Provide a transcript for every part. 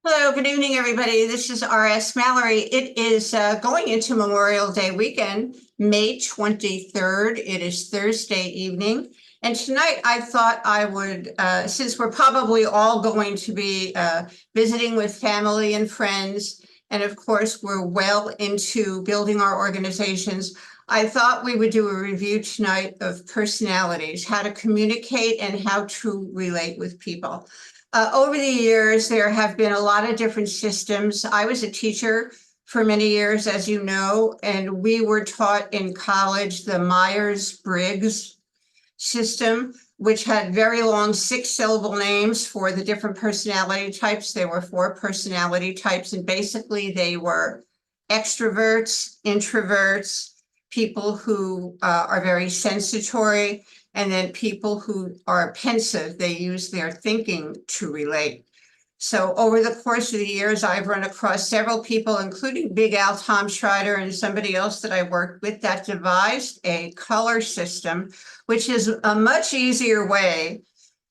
Hello, good evening, everybody. This is R.S. Mallory. It is going into Memorial Day weekend, May 23rd. It is Thursday evening. And tonight I thought I would, since we're probably all going to be visiting with family and friends, and of course, we're well into building our organizations, I thought we would do a review tonight of personalities, how to communicate and how to relate with people. Over the years, there have been a lot of different systems. I was a teacher for many years, as you know, and we were taught in college the Myers-Briggs system, which had very long 6-syllable names for the different personality types. There were 4 personality types, and basically they were extroverts, introverts, people who are very sensatory, and then people who are pensive. They use their thinking to relate. So over the course of the years, I've run across several people, including Big Al Tom Schreider and somebody else that I worked with, that devised a color system, which is a much easier way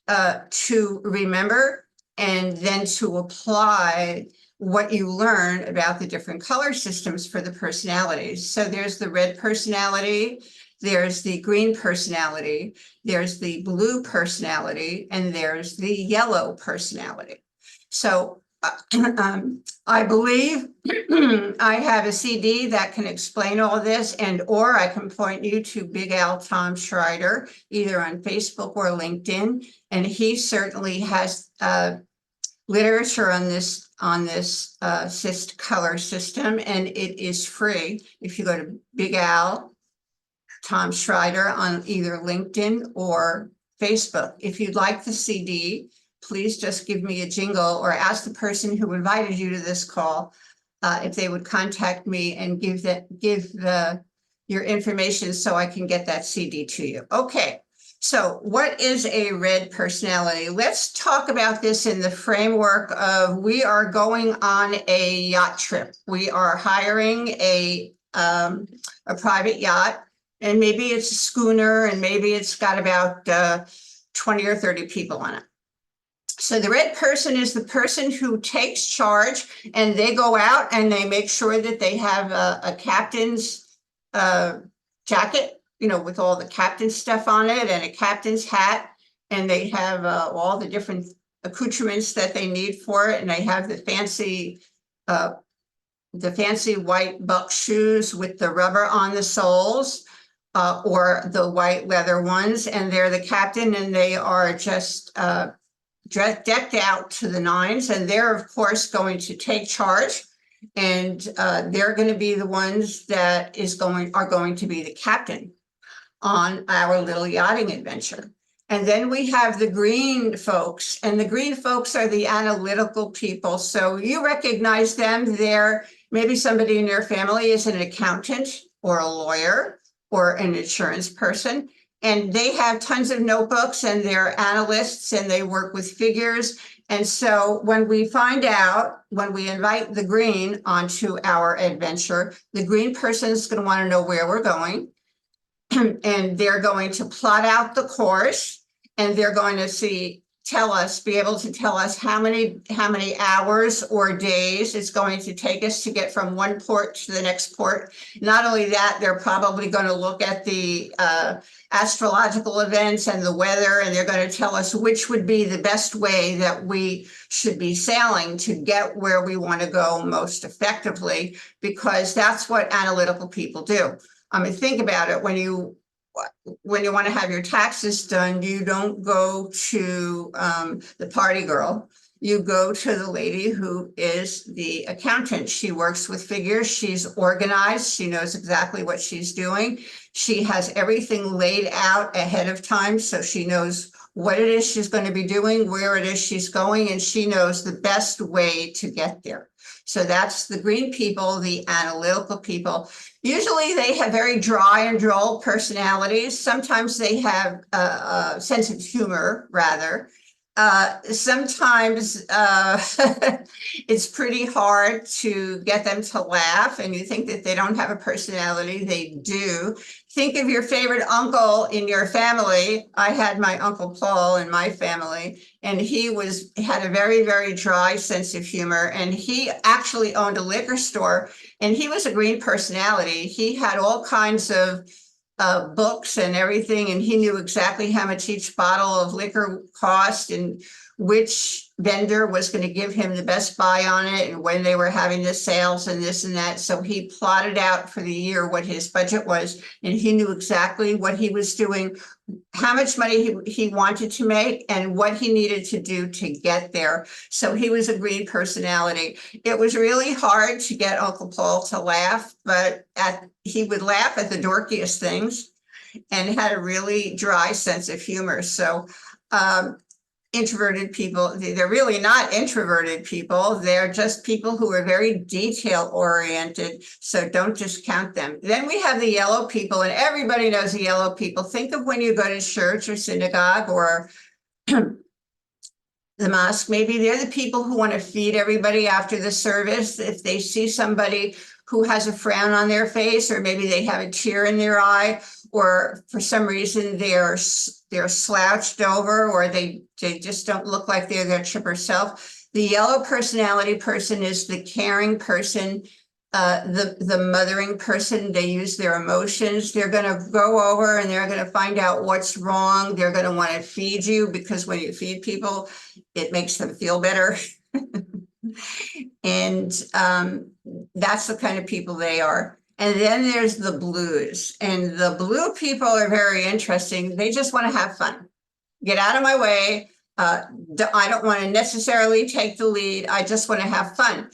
to remember and then to apply what you learn about the different color systems for the personalities. So there's the red personality, there's the green personality, there's the blue personality, and there's the yellow personality. So I believe I have a CD that can explain all this, or I can point you to Big Al Tom Schreider, either on Facebook or LinkedIn. And he certainly has literature on this color system, and it is free. If you go to Big Al Tom Schreider on either LinkedIn or Facebook. If you'd like the CD, please just give me a jingle or ask the person who invited you to this call if they would contact me and give your information so I can get that CD to you. Okay, so what is a red personality? Let's talk about this in the framework of we are going on a yacht trip. We are hiring a private yacht, and maybe it's a schooner, and maybe it's got about 20 or 30 people on it. So the red person is the person who takes charge, and they go out and they make sure that they have a captain's jacket, with all the captain stuff on it, and a captain's hat, and they have all the different accoutrements that they need for it, and they have the fancy white buck shoes with the rubber on the soles, or the white leather ones, and they're the captain, and they are just decked out to the nines, and they're of course going to take charge, and they're going to be the ones that are going to be the captain on our little yachting adventure. And then we have the green folks, and the green folks are the analytical people. So you recognize them. They're maybe somebody in your family is an accountant or a lawyer or an insurance person, and they have tons of notebooks, and they're analysts, and they work with figures. And so when we invite the green onto our adventure, the green person is going to want to know where we're going. And they're going to plot out the course, and they're going to be able to tell us how many hours or days it's going to take us to get from one port to the next port. Not only that, they're probably going to look at the astrological events and the weather, and they're going to tell us which would be the best way that we should be sailing to get where we want to go most effectively, because that's what analytical people do. I mean, think about it. When you want to have your taxes done, you don't go to the party girl. You go to the lady who is the accountant. She works with figures. She's organized. She knows exactly what she's doing. She has everything laid out ahead of time, so she knows what it is she's going to be doing, where it is she's going, and she knows the best way to get there. So that's the green people, the analytical people. Usually they have very dry and dull personalities. Sometimes they have a sense of humor, rather. Sometimes it's pretty hard to get them to laugh, and you think that they don't have a personality. They do. Think of your favorite uncle in your family. I had my Uncle Paul in my family, and he had a very, very dry sense of humor, and he actually owned a liquor store, and he was a green personality. He had all kinds of books and everything, and he knew exactly how much each bottle of liquor cost and which vendor was going to give him the best buy on it and when they were having the sales and this and that. So he plotted out for the year what his budget was, and he knew exactly what he was doing, how much money he wanted to make, and what he needed to do to get there. So he was a green personality. It was really hard to get Uncle Paul to laugh, but he would laugh at the dorkiest things and had a really dry sense of humor. So introverted people, they're really not introverted people. They're just people who are very detail oriented. So don't discount them. Then we have the yellow people, and everybody knows the yellow people. Think of when you go to church or synagogue or the mosque. Maybe they're the people who want to feed everybody after the service. If they see somebody who has a frown on their face, or maybe they have a tear in their eye, or for some reason they're slouched over, or they just don't look like they're their chipper self. The yellow personality person is the caring person, the mothering person. They use their emotions. They're going to go over and they're going to find out what's wrong. They're going to want to feed you, because when you feed people, it makes them feel better. And that's the kind of people they are. And then there's the blues, and the blue people are very interesting. They just want to have fun. Get out of my way. I don't want to necessarily take the lead. I just want to have fun.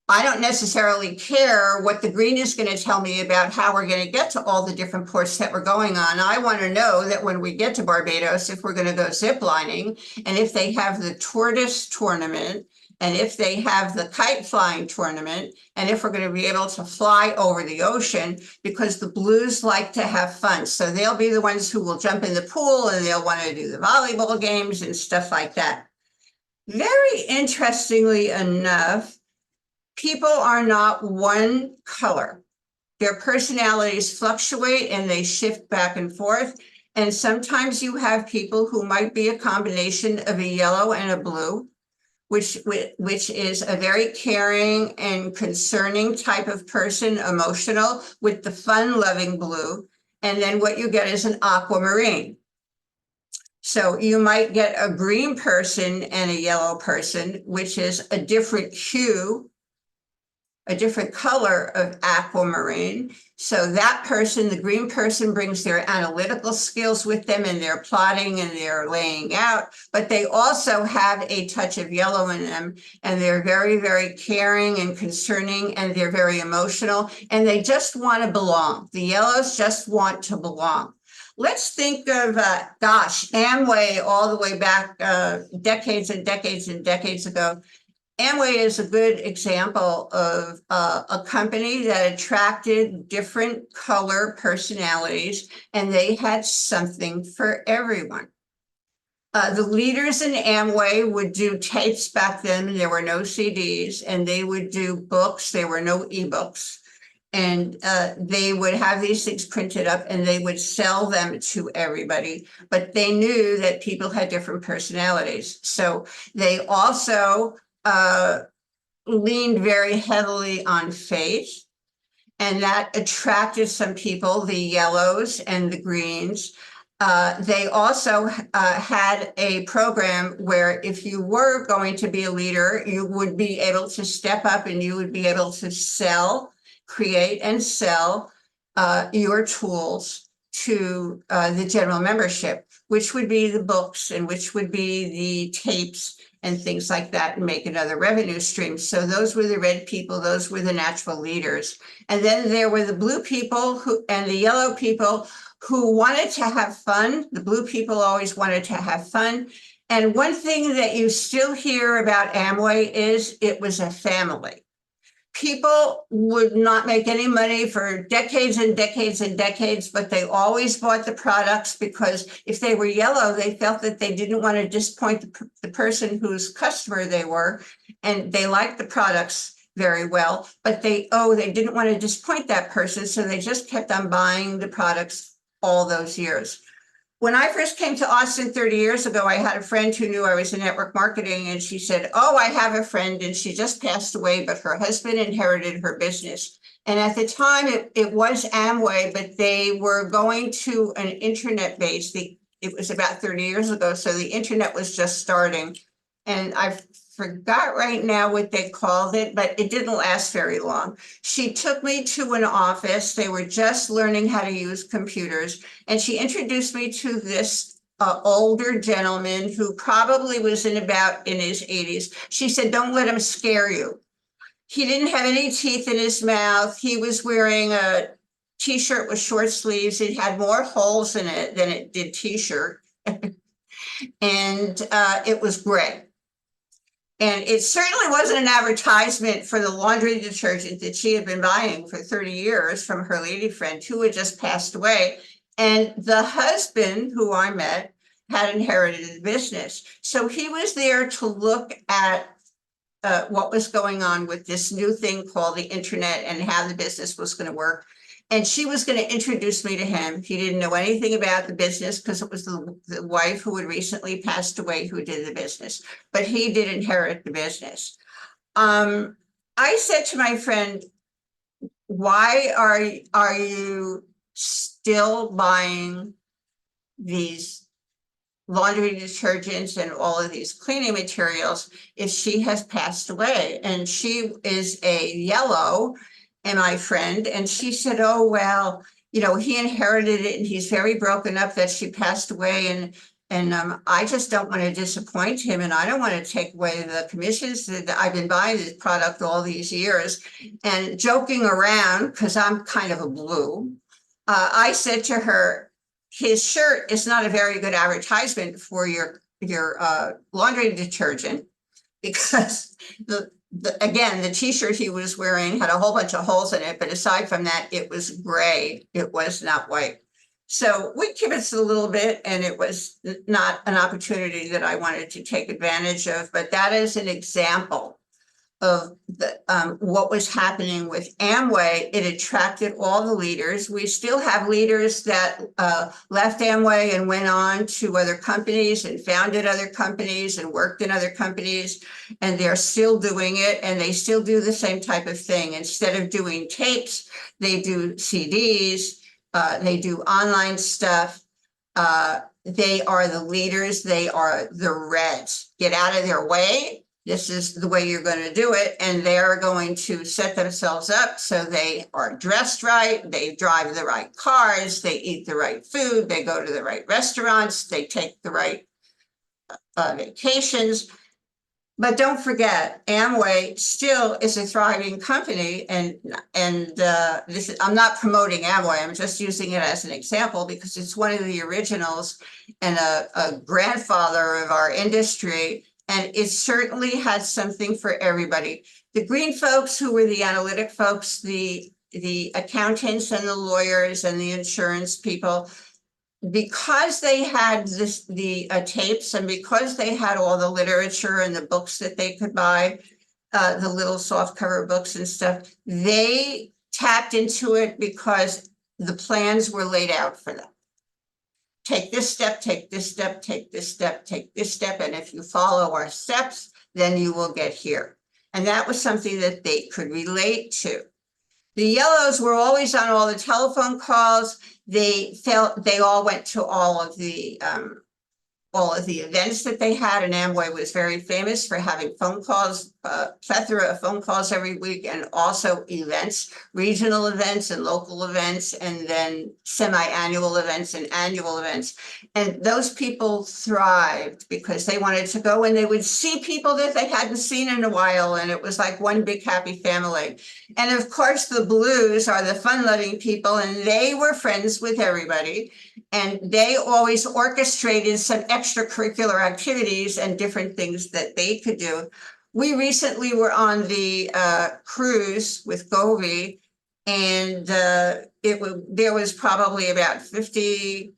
I don't necessarily care what the green is going to tell me about how we're going to get to all the different ports that we're going on. I want to know that when we get to Barbados, if we're going to go zip lining, and if they have the tortoise tournament, and if they have the kite flying tournament, and if we're going to be able to fly over the ocean, because the blues like to have fun. So they'll be the ones who will jump in the pool, and they'll want to do the volleyball games and stuff like that. Very interestingly enough, people are not one color. Their personalities fluctuate and they shift back and forth. And sometimes you have people who might be a combination of a yellow and a blue, which is a very caring and concerning type of person, emotional, with the fun-loving blue. And then what you get is an aquamarine. So you might get a green person and a yellow person, which is a different hue, a different color of aquamarine. So that person, the green person, brings their analytical skills with them, and they're plotting and they're laying out, but they also have a touch of yellow in them, and they're very, very caring and concerning, and they're very emotional, and they just want to belong. The yellows just want to belong. Let's think of, Amway all the way back decades and decades and decades ago. Amway is a good example of a company that attracted different color personalities, and they had something for everyone. The leaders in Amway would do tapes back then. There were no CDs, and they would do books. There were no ebooks. And they would have these things printed up, and they would sell them to everybody. But they knew that people had different personalities. So they also leaned very heavily on faith, and that attracted some people, the yellows and the greens. They also had a program where if you were going to be a leader, you would be able to step up and you would be able to create and sell your tools to the general membership, which would be the books and which would be the tapes and things like that, and make another revenue stream. So those were the red people, those were the natural leaders. And then there were the blue people and the yellow people who wanted to have fun. The blue people always wanted to have fun. And one thing that you still hear about Amway is it was a family. People would not make any money for decades and decades and decades, but they always bought the products because if they were yellow, they felt that they didn't want to disappoint the person whose customer they were. And they liked the products very well, but they didn't want to disappoint that person. So they just kept on buying the products all those years. When I first came to Austin 30 years ago, I had a friend who knew I was in network marketing, and she said, "Oh, I have a friend and she just passed away, but her husband inherited her business." And at the time it was Amway, but they were going to an internet base. It was about 30 years ago, so the internet was just starting. And I forgot right now what they called it, but it didn't last very long. She took me to an office. They were just learning how to use computers. And she introduced me to this older gentleman who probably was in his 80s. She said, "Don't let him scare you." He didn't have any teeth in his mouth. He was wearing a t-shirt with short sleeves. It had more holes in it than it did t-shirt. And it was gray. And it certainly wasn't an advertisement for the laundry detergent that she had been buying for 30 years from her lady friend who had just passed away. And the husband who I met had inherited the business. So he was there to look at what was going on with this new thing called the internet and how the business was going to work. And she was going to introduce me to him. He didn't know anything about the business because it was the wife who had recently passed away who did the business, but he did inherit the business. I said to my friend, "Why are you still buying these laundry detergents and all of these cleaning materials if she has passed away?" And she is a yellow, and my friend, and she said, "Oh, well, he inherited it and he's very broken up that she passed away. And I just don't want to disappoint him. And I don't want to take away the commissions that I've been buying this product all these years." And joking around, because I'm kind of a blue, I said to her, "His shirt is not a very good advertisement for your laundry detergent, because again, the t-shirt he was wearing had a whole bunch of holes in it, but aside from that, it was gray. It was not white." So we kibitzed a little bit, and it was not an opportunity that I wanted to take advantage of, but that is an example of what was happening with Amway. It attracted all the leaders. We still have leaders that left Amway and went on to other companies and founded other companies and worked in other companies, and they're still doing it, and they still do the same type of thing. Instead of doing tapes, they do CDs, they do online stuff. They are the leaders. They are the Reds. Get out of their way. This is the way you're going to do it. And they're going to set themselves up so they are dressed right, they drive the right cars, they eat the right food, they go to the right restaurants, they take the right vacations. But don't forget, Amway still is a thriving company, and this is, I'm not promoting Amway, I'm just using it as an example because it's one of the originals and a grandfather of our industry. And it certainly has something for everybody. The green folks, who were the analytic folks, the accountants and the lawyers and the insurance people, because they had the tapes, and because they had all the literature and the books that they could buy, the little soft cover books and stuff, they tapped into it because the plans were laid out for them. Take this step, take this step, take this step, take this step. And if you follow our steps, then you will get here. And that was something that they could relate to. The yellows were always on all the telephone calls. They felt they all went to all of the events that they had, and Amway was very famous for having phone calls, plethora of phone calls every week, and also events, regional events and local events, and then semi-annual events and annual events. And those people thrived because they wanted to go and they would see people that they hadn't seen in a while, and it was like one big happy family. And of course, the blues are the fun-loving people, and they were friends with everybody. And they always orchestrated some extracurricular activities and different things that they could do. We recently were on the cruise with Govee, and there was probably about 50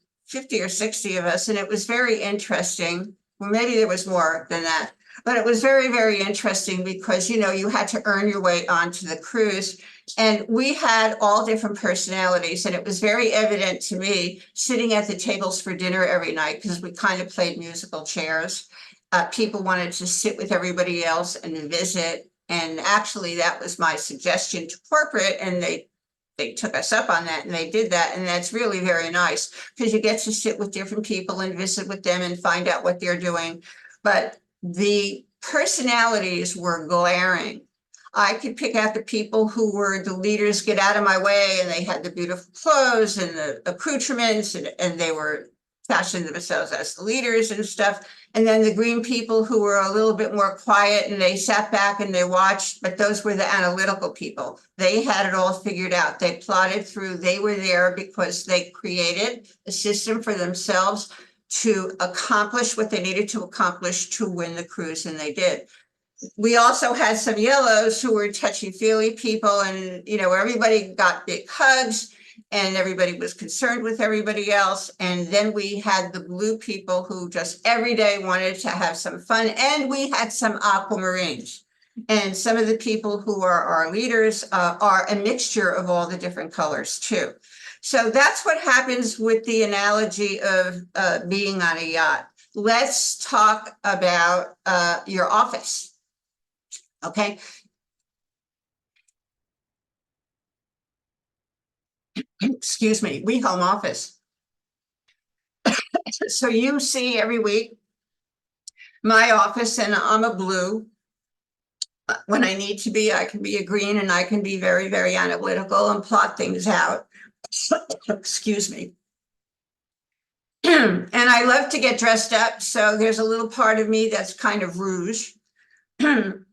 or 60 of us, and it was very interesting. Well, maybe there was more than that, but it was very, very interesting because, you know, you had to earn your way onto the cruise. And we had all different personalities, and it was very evident to me sitting at the tables for dinner every night because we kind of played musical chairs. People wanted to sit with everybody else and visit. And actually, that was my suggestion to corporate, and they took us up on that and they did that. And that's really very nice because you get to sit with different people and visit with them and find out what they're doing. But the personalities were glaring. I could pick out the people who were the leaders, get out of my way, and they had the beautiful clothes and the accoutrements, and they were fashioning themselves as the leaders and stuff. And then the green people who were a little bit more quiet and they sat back and they watched, but those were the analytical people. They had it all figured out. They plotted through, they were there because they created a system for themselves to accomplish what they needed to accomplish to win the cruise, and they did. We also had some yellows who were touchy-feely people, and, you know, everybody got big hugs and everybody was concerned with everybody else. And then we had the blue people who just every day wanted to have some fun. And we had some aquamarines. And some of the people who are our leaders are a mixture of all the different colors too. So that's what happens with the analogy of being on a yacht. Let's talk about your office. Okay. Excuse me, we home office. So you see every week my office, and I'm a blue. When I need to be, I can be a green, and I can be very, very analytical and plot things out. Excuse me. And I love to get dressed up. So there's a little part of me that's kind of rouge.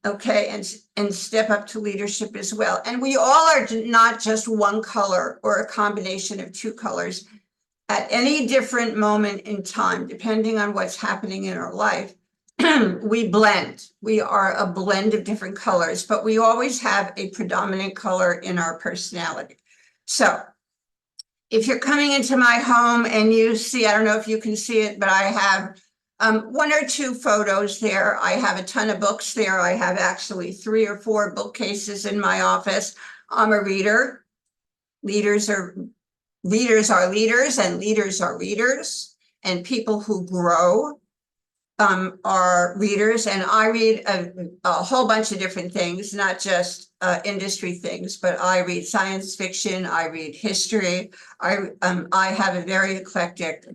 Okay, and step up to leadership as well. And we all are not just one color or a combination of two colors. At any different moment in time, depending on what's happening in our life, we blend. We are a blend of different colors, but we always have a predominant color in our personality. So if you're coming into my home and you see, I don't know if you can see it, but I have one or two photos there. I have a ton of books there. I have actually 3 or 4 bookcases in my office. I'm a reader. Readers are leaders, and leaders are readers, and people who grow are readers. And I read a whole bunch of different things, not just industry things, but I read science fiction, I read history. I have a very eclectic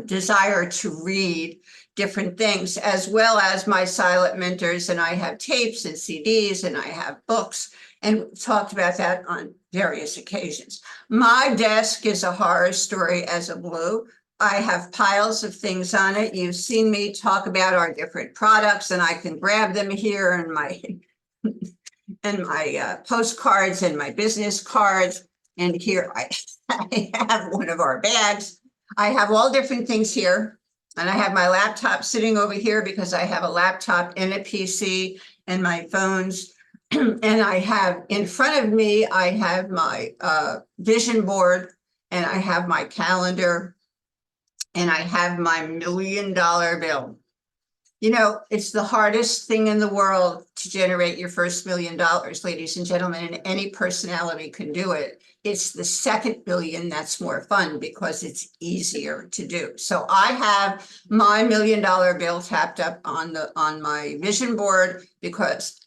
desire to read different things, as well as my silent mentors. And I have tapes and CDs, and I have books, and talked about that on various occasions. My desk is a horror story as a blue. I have piles of things on it. You've seen me talk about our different products, and I can grab them here in my postcards and my business cards. And here I have one of our bags. I have all different things here, and I have my laptop sitting over here because I have a laptop and a PC and my phones. And I have in front of me, I have my vision board, and I have my calendar, and I have my $1 million bill. You know, it's the hardest thing in the world to generate your first $1 million, ladies and gentlemen, and any personality can do it. It's the second billion that's more fun because it's easier to do. So I have my $1 million bill tapped up on my vision board because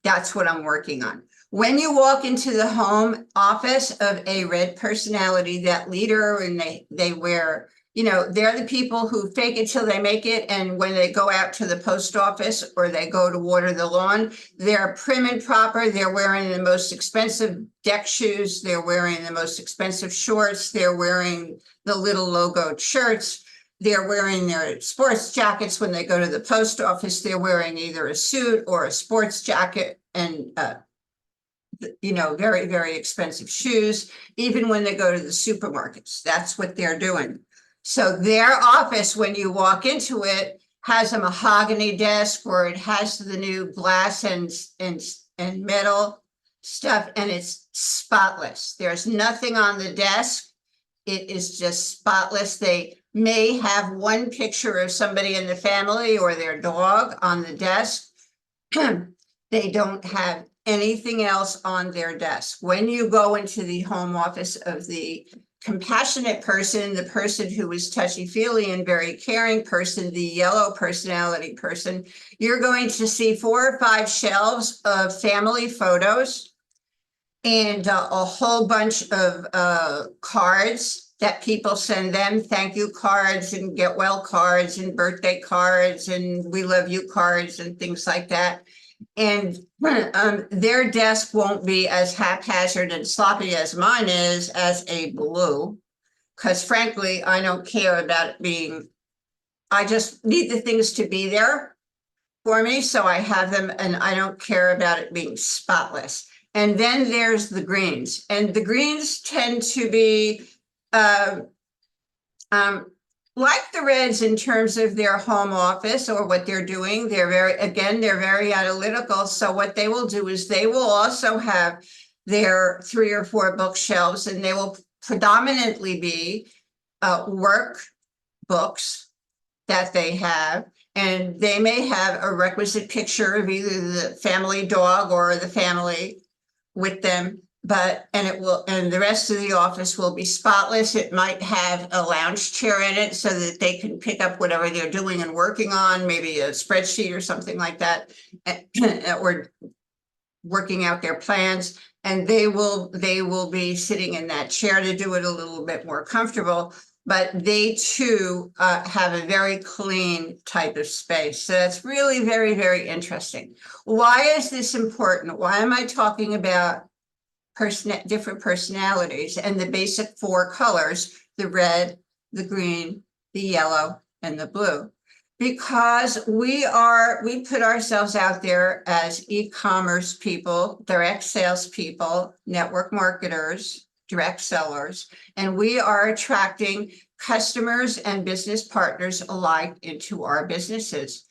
that's what I'm working on. When you walk into the home office of a red personality, that leader, and they wear, you know, they're the people who fake it till they make it. And when they go out to the post office or they go to water the lawn, they're prim and proper. They're wearing the most expensive deck shoes. They're wearing the most expensive shorts. They're wearing the little logoed shirts. They're wearing their sports jackets when they go to the post office. They're wearing either a suit or a sports jacket, and you know, very, very expensive shoes. Even when they go to the supermarkets, that's what they're doing. So their office, when you walk into it, has a mahogany desk where it has the new glass and metal stuff, and it's spotless. There's nothing on the desk. It is just spotless. They may have one picture of somebody in the family or their dog on the desk. They don't have anything else on their desk. When you go into the home office of the compassionate person, the person who is touchy-feely and very caring person, the yellow personality person, you're going to see 4 or 5 shelves of family photos and a whole bunch of cards that people send them, thank you cards and get well cards and birthday cards and we love you cards and things like that. And their desk won't be as haphazard and sloppy as mine is as a Blue. Because frankly, I don't care about it being, I just need the things to be there for me. So I have them and I don't care about it being spotless. And then there's the greens, and the greens tend to be like the reds in terms of their home office or what they're doing. They're very analytical. So what they will do is they will also have their 3 or 4 bookshelves, and they will predominantly be work books that they have. And they may have a requisite picture of either the family dog or the family with them, and the rest of the office will be spotless. It might have a lounge chair in it so that they can pick up whatever they're doing and working on, maybe a spreadsheet or something like that, or working out their plans. And they will be sitting in that chair to do it a little bit more comfortable. But they too have a very clean type of space. So that's really very, very interesting. Why is this important? Why am I talking about different personalities and the basic 4 colors, the red, the green, the yellow, and the blue? Because we put ourselves out there as e-commerce people, direct sales people, network marketers, direct sellers, and we are attracting customers and business partners alike into our businesses.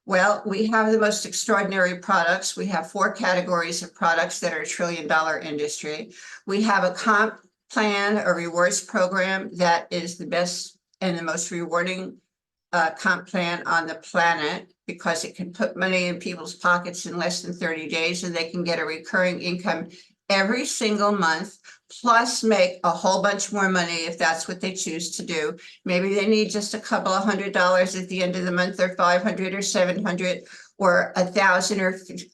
Well, we have the most extraordinary products. We have 4 categories of products that are $1 trillion industry. We have a comp plan, a rewards program that is the best and the most rewarding comp plan on the planet, because it can put money in people's pockets in less than 30 days, and they can get a recurring income every single month, plus make a whole bunch more money if that's what they choose to do. Maybe they need just a couple of $100 at the end of the month, or 500 or 700 or 1,000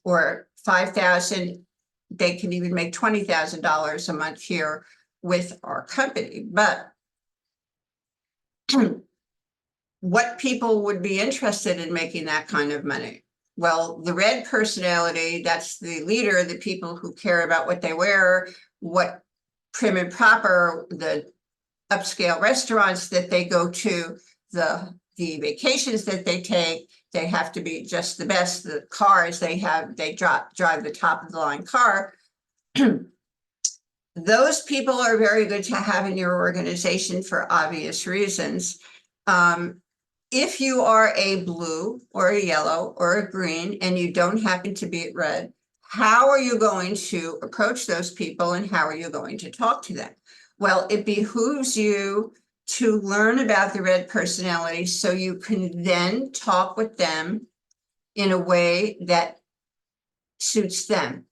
or 5,000. They can even make $20,000 a month here with our company. But what people would be interested in making that kind of money? Well, the red personality, that's the leader, the people who care about what they wear, what prim and proper, the upscale restaurants that they go to, the vacations that they take, they have to be just the best. The cars they have, they drive the top of the line car. Those people are very good to have in your organization for obvious reasons. If you are a blue or a yellow or a green and you don't happen to be at red, how are you going to approach those people and how are you going to talk to them? Well, it behooves you to learn about the red personality so you can then talk with them in a way that suits them,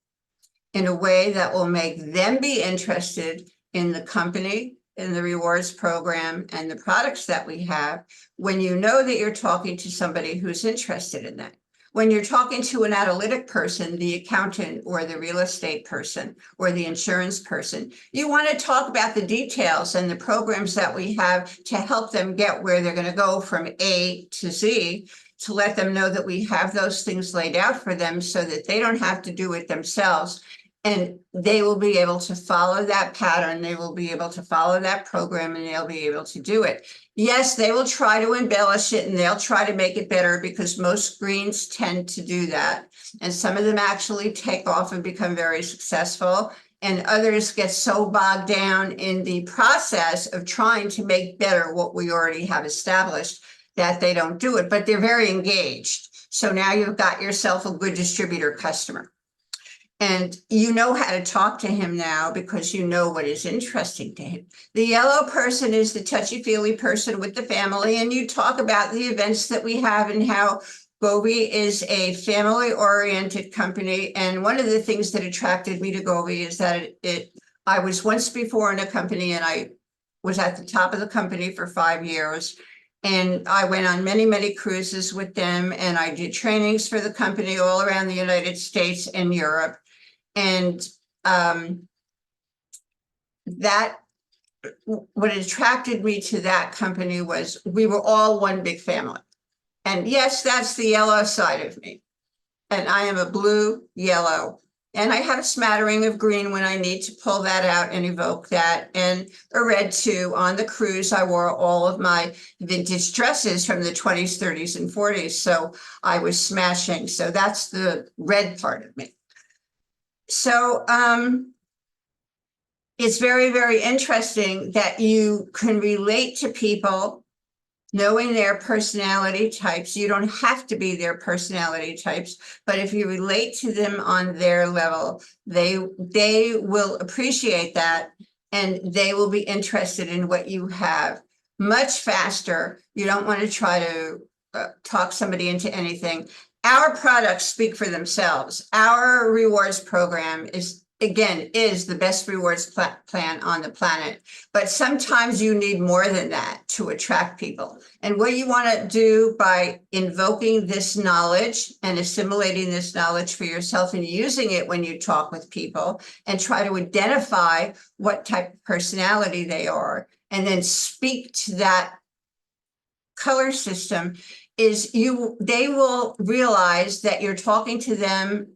in a way that will make them be interested in the company, in the rewards program, and the products that we have, when you know that you're talking to somebody who's interested in that. When you're talking to an analytic person, the accountant or the real estate person or the insurance person, you want to talk about the details and the programs that we have to help them get where they're going to go from A to Z, to let them know that we have those things laid out for them so that they don't have to do it themselves. And they will be able to follow that pattern. They will be able to follow that program, and they'll be able to do it. Yes, they will try to embellish it and they'll try to make it better, because most greens tend to do that. And some of them actually take off and become very successful. And others get so bogged down in the process of trying to make better what we already have established that they don't do it, but they're very engaged. So now you've got yourself a good distributor customer. And you know how to talk to him now because you know what is interesting to him. The yellow person is the touchy-feely person with the family, and you talk about the events that we have and how Govee is a family-oriented company. And one of the things that attracted me to Govee is that I was once before in a company, and I was at the top of the company for 5 years. And I went on many, many cruises with them, and I did trainings for the company all around the United States and Europe. And that what attracted me to that company was we were all one big family. And yes, that's the yellow side of me. And I am a blue, yellow, and I have a smattering of green when I need to pull that out and evoke that. And a red too. On the cruise, I wore all of my vintage dresses from the 20s, 30s, and 40s. So I was smashing. So that's the red part of me. So it's very, very interesting that you can relate to people knowing their personality types. You don't have to be their personality types, but if you relate to them on their level, they will appreciate that, and they will be interested in what you have much faster. You don't want to try to talk somebody into anything. Our products speak for themselves. Our rewards program is the best rewards plan on the planet. But sometimes you need more than that to attract people. And what you want to do by invoking this knowledge and assimilating this knowledge for yourself and using it when you talk with people and try to identify what type of personality they are, and then speak to that color system, is they will realize that you're talking to them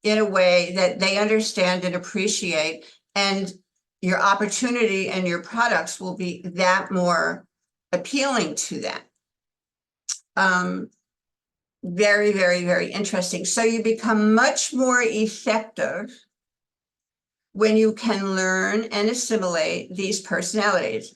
in a way that they understand and appreciate, and your opportunity and your products will be that more appealing to them. Very, very, very interesting. So you become much more effective when you can learn and assimilate these personalities.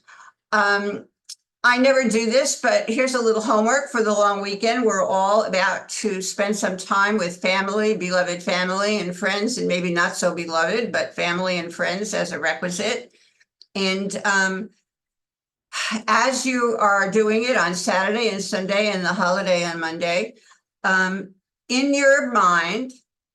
I never do this, but here's a little homework for the long weekend. We're all about to spend some time with family, beloved family and friends, and maybe not so beloved, but family and friends as a requisite. And as you are doing it on Saturday and Sunday and the holiday on Monday, in your mind,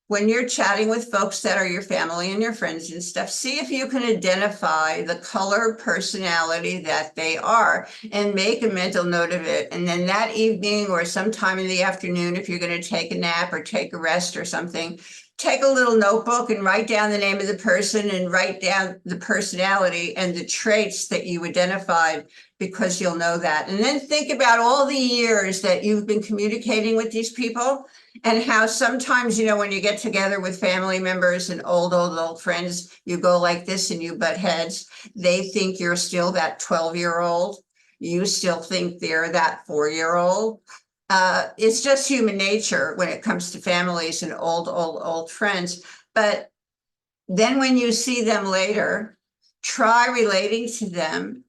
when you're chatting with folks that are your family and your friends and stuff, see if you can identify the color personality that they are and make a mental note of it. And then that evening or sometime in the afternoon, if you're going to take a nap or take a rest or something, take a little notebook and write down the name of the person and write down the personality and the traits that you identified, because you'll know that. And then think about all the years that you've been communicating with these people, and how sometimes, you know, when you get together with family members and old friends, you go like this and you butt heads. They think you're still that 12-year-old. You still think they're that 4-year-old. It's just human nature when it comes to families and old friends. But then when you see them later, try relating to them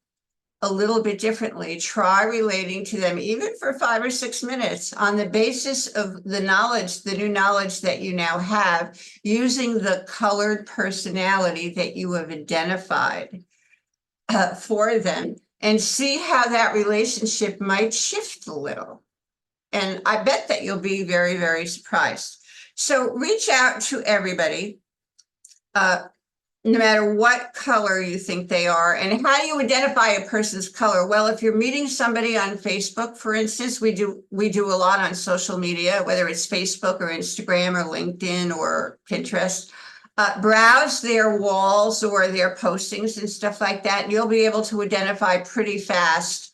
a little bit differently. Try relating to them even for 5 or 6 minutes on the basis of the knowledge, the new knowledge that you now have, using the colored personality that you have identified for them, and see how that relationship might shift a little. And I bet that you'll be very, very surprised. So reach out to everybody, no matter what color you think they are. And how do you identify a person's color? Well, if you're meeting somebody on Facebook, for instance, we do a lot on social media, whether it's Facebook or Instagram or LinkedIn or Pinterest. Browse their walls or their postings and stuff like that, and you'll be able to identify pretty fast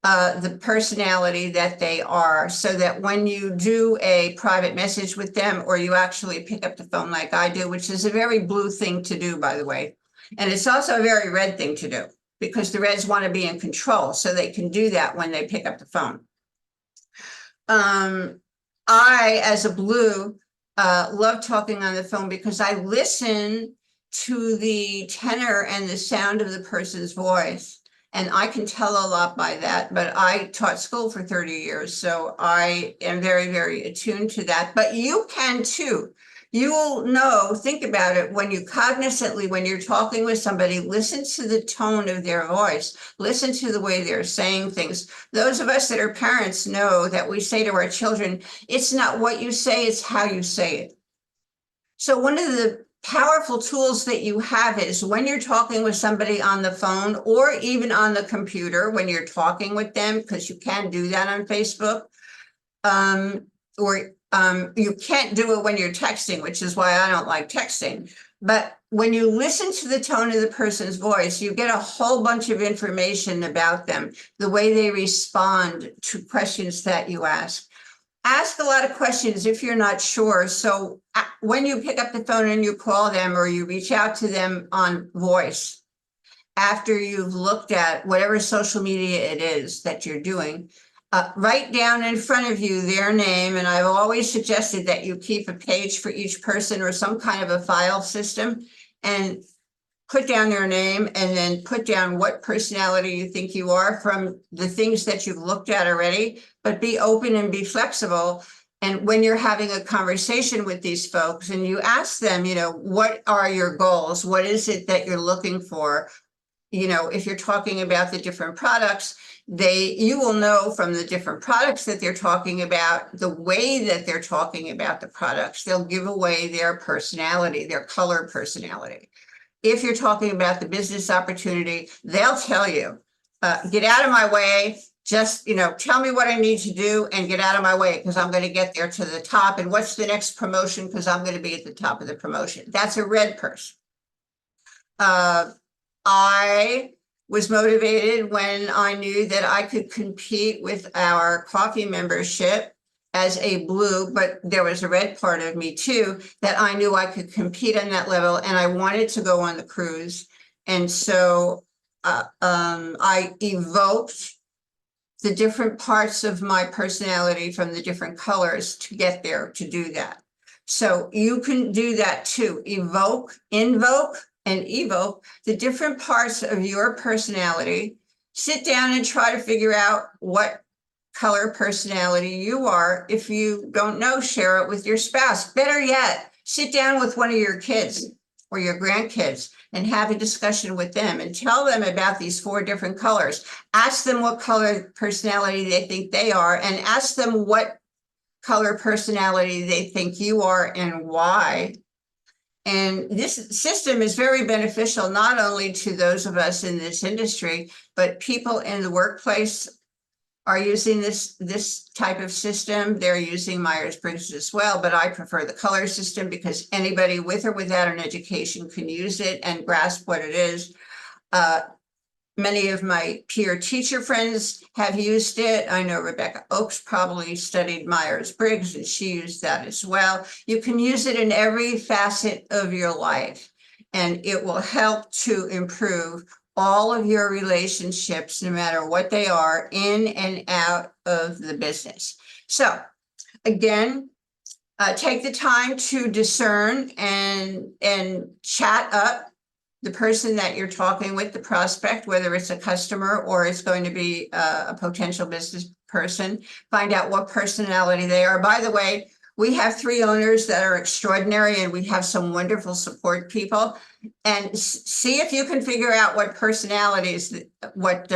the personality that they are, so that when you do a private message with them, or you actually pick up the phone like I do, which is a very blue thing to do, by the way, and it's also a very red thing to do, because the Reds want to be in control, so they can do that when they pick up the phone. I, as a blue, love talking on the phone because I listen to the tenor and the sound of the person's voice. And I can tell a lot by that, but I taught school for 30 years, so I am very, very attuned to that. But you can too. You will know, think about it, when you cognizantly, when you're talking with somebody, listen to the tone of their voice, listen to the way they're saying things. Those of us that are parents know that we say to our children, it's not what you say, it's how you say it. So one of the powerful tools that you have is when you're talking with somebody on the phone or even on the computer, when you're talking with them, because you can do that on Facebook, or you can't do it when you're texting, which is why I don't like texting. But when you listen to the tone of the person's voice, you get a whole bunch of information about them, the way they respond to questions that you ask. Ask a lot of questions if you're not sure. So when you pick up the phone and you call them or you reach out to them on voice, after you've looked at whatever social media it is that you're doing, write down in front of you their name. And I've always suggested that you keep a page for each person or some kind of a file system and put down their name and then put down what personality you think you are from the things that you've looked at already, but be open and be flexible. And when you're having a conversation with these folks and you ask them, what are your goals? What is it that you're looking for? If you're talking about the different products, you will know from the different products that they're talking about, the way that they're talking about the products, they'll give away their personality, their color personality. If you're talking about the business opportunity, they'll tell you, get out of my way, just, tell me what I need to do and get out of my way because I'm going to get there to the top. And what's the next promotion? Because I'm going to be at the top of the promotion. That's a red person. I was motivated when I knew that I could compete with our coffee membership as a blue, but there was a red part of me too, that I knew I could compete on that level and I wanted to go on the cruise. And so I evoked the different parts of my personality from the different colors to get there to do that. So you can do that too. Invoke, and evoke the different parts of your personality. Sit down and try to figure out what color personality you are. If you don't know, share it with your spouse. Better yet, sit down with one of your kids or your grandkids and have a discussion with them and tell them about these 4 different colors. Ask them what color personality they think they are and ask them what color personality they think you are and why. And this system is very beneficial, not only to those of us in this industry, but people in the workplace are using this type of system. They're using Myers-Briggs as well, but I prefer the color system because anybody with or without an education can use it and grasp what it is. Many of my peer teacher friends have used it. I know Rebecca Oakes probably studied Myers-Briggs and she used that as well. You can use it in every facet of your life and it will help to improve all of your relationships, no matter what they are, in and out of the business. So again, take the time to discern and chat up the person that you're talking with, the prospect, whether it's a customer or it's going to be a potential business person. Find out what personality they are. By the way, we have 3 owners that are extraordinary and we have some wonderful support people. And see if you can figure out what personalities, what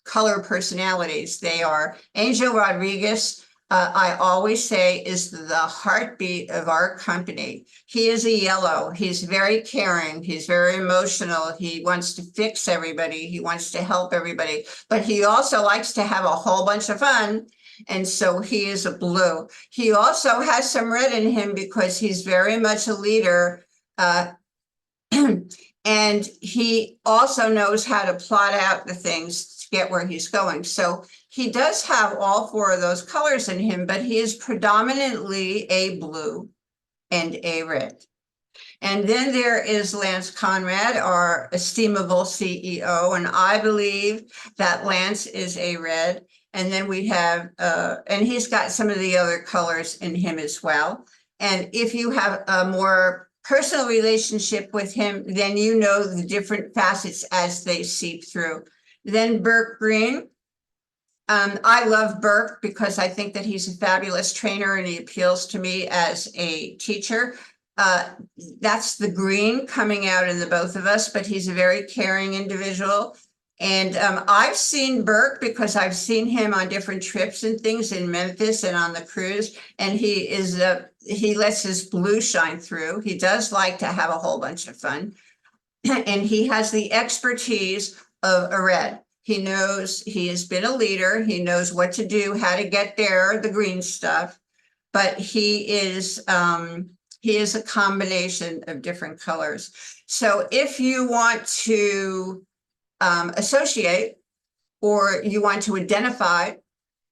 color personalities they are. Angel Rodriguez, I always say, is the heartbeat of our company. He is a yellow. He's very caring. He's very emotional. He wants to fix everybody. He wants to help everybody, but he also likes to have a whole bunch of fun. And so he is a blue. He also has some red in him because he's very much a leader. And he also knows how to plot out the things to get where he's going. So he does have all 4 of those colors in him, but he is predominantly a blue and a red. And then there is Lance Conrad, our estimable CEO, and I believe that Lance is a red. And then we have, and he's got some of the other colors in him as well. And if you have a more personal relationship with him, then you know the different facets as they seep through. Then Burke Green. I love Burke because I think that he's a fabulous trainer and he appeals to me as a teacher. That's the green coming out in the both of us, but he's a very caring individual. And I've seen Burke because I've seen him on different trips and things in Memphis and on the cruise. And he lets his blue shine through. He does like to have a whole bunch of fun. And he has the expertise of a red. He knows, he has been a leader. He knows what to do, how to get there, the green stuff. But he is a combination of different colors. So if you want to associate or you want to identify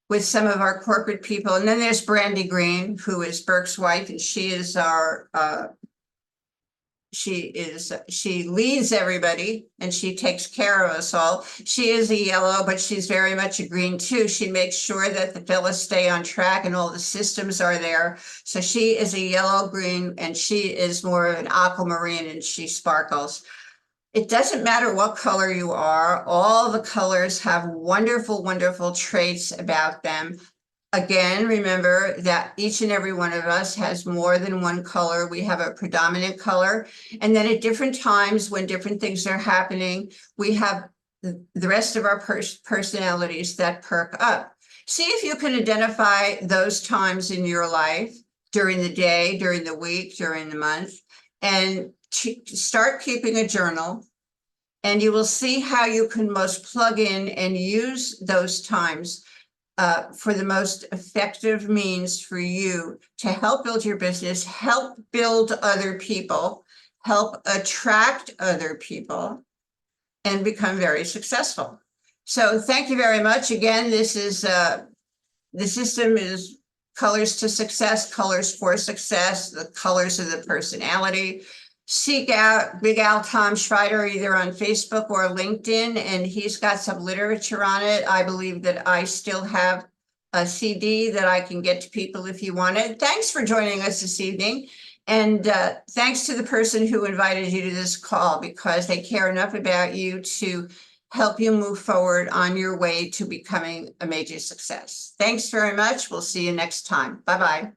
with some of our corporate people, and then there's Brandy Green, who is Burke's wife, and she is our she leads everybody and she takes care of us all. She is a yellow, but she's very much a green too. She makes sure that the fellas stay on track and all the systems are there. So she is a yellow green and she is more of an aquamarine and she sparkles. It doesn't matter what color you are. All the colors have wonderful, wonderful traits about them. Again, remember that each and every one of us has more than one color. We have a predominant color. And then at different times when different things are happening, we have the rest of our personalities that perk up. See if you can identify those times in your life during the day, during the week, during the month, and start keeping a journal. And you will see how you can most plug in and use those times for the most effective means for you to help build your business, help build other people, help attract other people, and become very successful. So thank you very much. Again, this is the system is colors to success, colors for success, the colors of the personality. Seek out Big Al Tom Schreider either on Facebook or LinkedIn, and he's got some literature on it. I believe that I still have a CD that I can get to people if you want it. Thanks for joining us this evening. And thanks to the person who invited you to this call because they care enough about you to help you move forward on your way to becoming a major success. Thanks very much. We'll see you next time. Bye-bye.